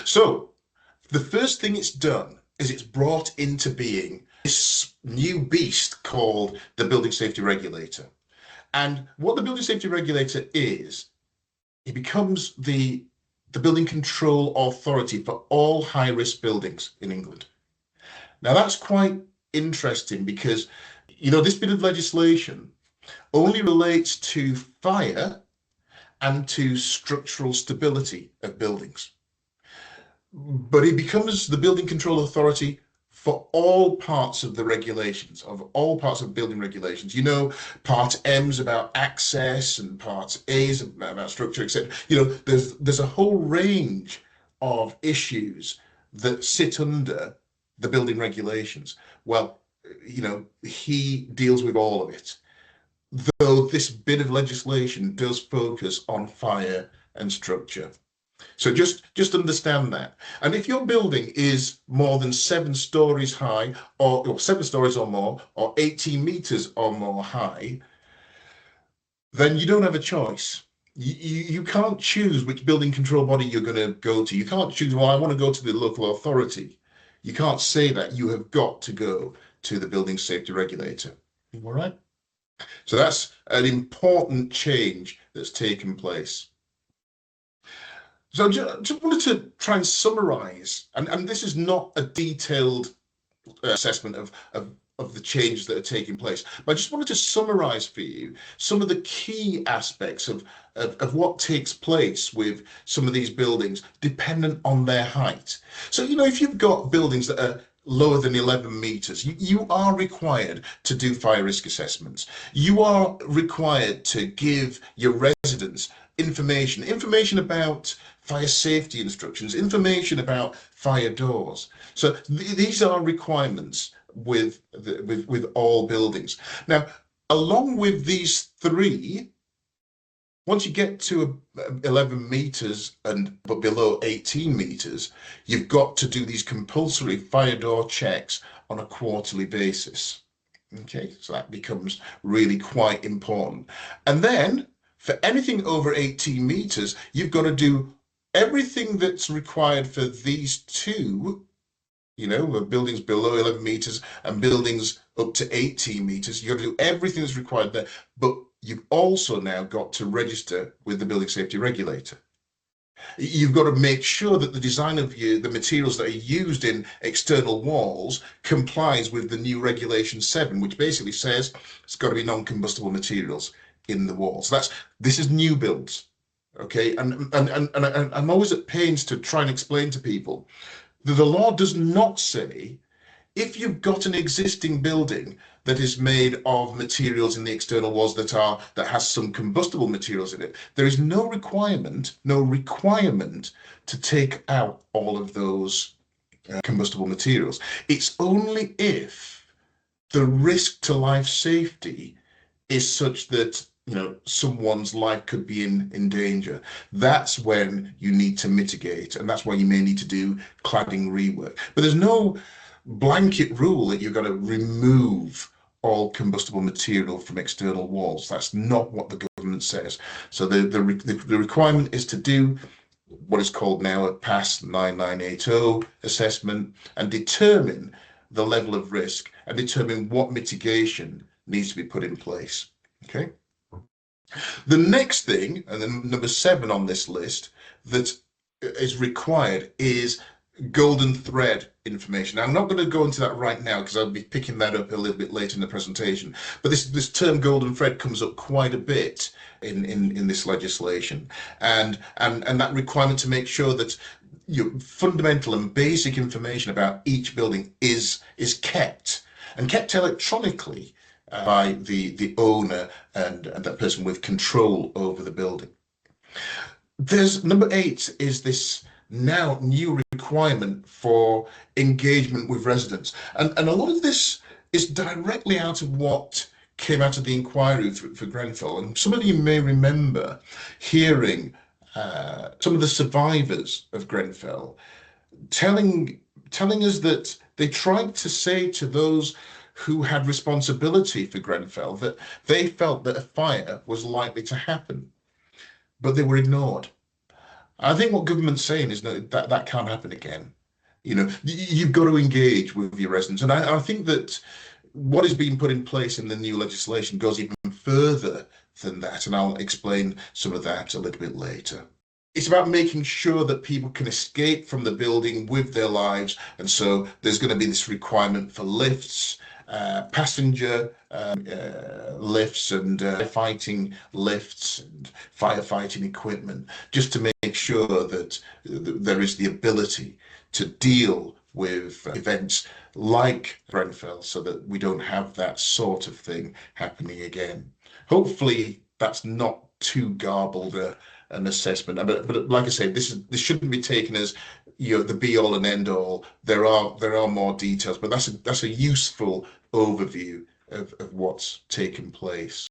So the first thing it's done is it's brought into being this new beast called the Building Safety Regulator. And what the Building Safety Regulator is, it becomes the building control authority for all high-risk buildings in England. Now that's quite interesting because, this bit of legislation only relates to fire and to structural stability of buildings. But it becomes the building control authority for all parts of the regulations, of all parts of building regulations. Part M's about access and part A's about structure, etc. There's a whole range of issues that sit under the building regulations. Well, he deals with all of it. Though this bit of legislation does focus on fire and structure. So just understand that. And if your building is more than 7 stories high, or 7 stories or more, or 18 meters or more high, then you don't have a choice. You can't choose which building control body you're going to go to. You can't choose, well, I want to go to the local authority. You can't say that. You have got to go to the building safety regulator. All right? So that's an important change that's taken place. So I just wanted to try and summarize, and this is not a detailed assessment of the changes that are taking place, but I just wanted to summarize for you some of the key aspects of what takes place with some of these buildings dependent on their height. So, if you've got buildings that are lower than 11 meters, you are required to do fire risk assessments. You are required to give your residents information about fire safety instructions, information about fire doors. So these are requirements with all buildings. Now, along with these three, once you get to 11 meters but below 18 meters, you've got to do these compulsory fire door checks on a quarterly basis. Okay, so that becomes really quite important. And then for anything over 18 meters, you've got to do everything that's required for these two, buildings below 11 meters and buildings up to 18 meters. You've got to do everything that's required there, but you've also now got to register with the building safety regulator. You've got to make sure that the design of the materials that are used in external walls complies with the new Regulation 7, which basically says it's got to be non-combustible materials in the walls. This is new builds. Okay, and I'm always at pains to try and explain to people that the law does not say if you've got an existing building that is made of materials in the external walls that has some combustible materials in it, there is no requirement to take out all of those combustible materials. It's only if the risk to life safety is such that someone's life could be in danger. That's when you need to mitigate, and that's why you may need to do cladding rework. But there's no blanket rule that you're going to remove all combustible material from external walls. That's not what the government says. So the requirement is to do what is called now a PAS 9980 assessment and determine the level of risk and determine what mitigation needs to be put in place. Okay. The next thing, and then number 7 on this list, that is required is golden thread information. Now, I'm not going to go into that right now because I'll be picking that up a little bit later in the presentation. But this term golden thread comes up quite a bit in this legislation, and that requirement to make sure that your fundamental and basic information about each building is kept electronically by the owner and that person with control over the building. There's number 8 is this now new requirement for engagement with residents. And a lot of this is directly out of what came out of the inquiry for Grenfell. And some of you may remember hearing some of the survivors of Grenfell telling us that they tried to say to those who had responsibility for Grenfell that they felt that a fire was likely to happen, but they were ignored. I think what government's saying is that can't happen again. You've got to engage with your residents. And I think that what is being put in place in the new legislation goes even further than that. And I'll explain some of that a little bit later. It's about making sure that people can escape from the building with their lives. And so there's going to be this requirement for lifts, passenger lifts and fighting lifts and firefighting equipment, just to make sure that there is the ability to deal with events like Grenfell so that we don't have that sort of thing happening again. Hopefully, that's not too garbled an assessment. But like I say, this shouldn't be taken as the be all and end all. There are more details, but that's a useful overview of what's taken place.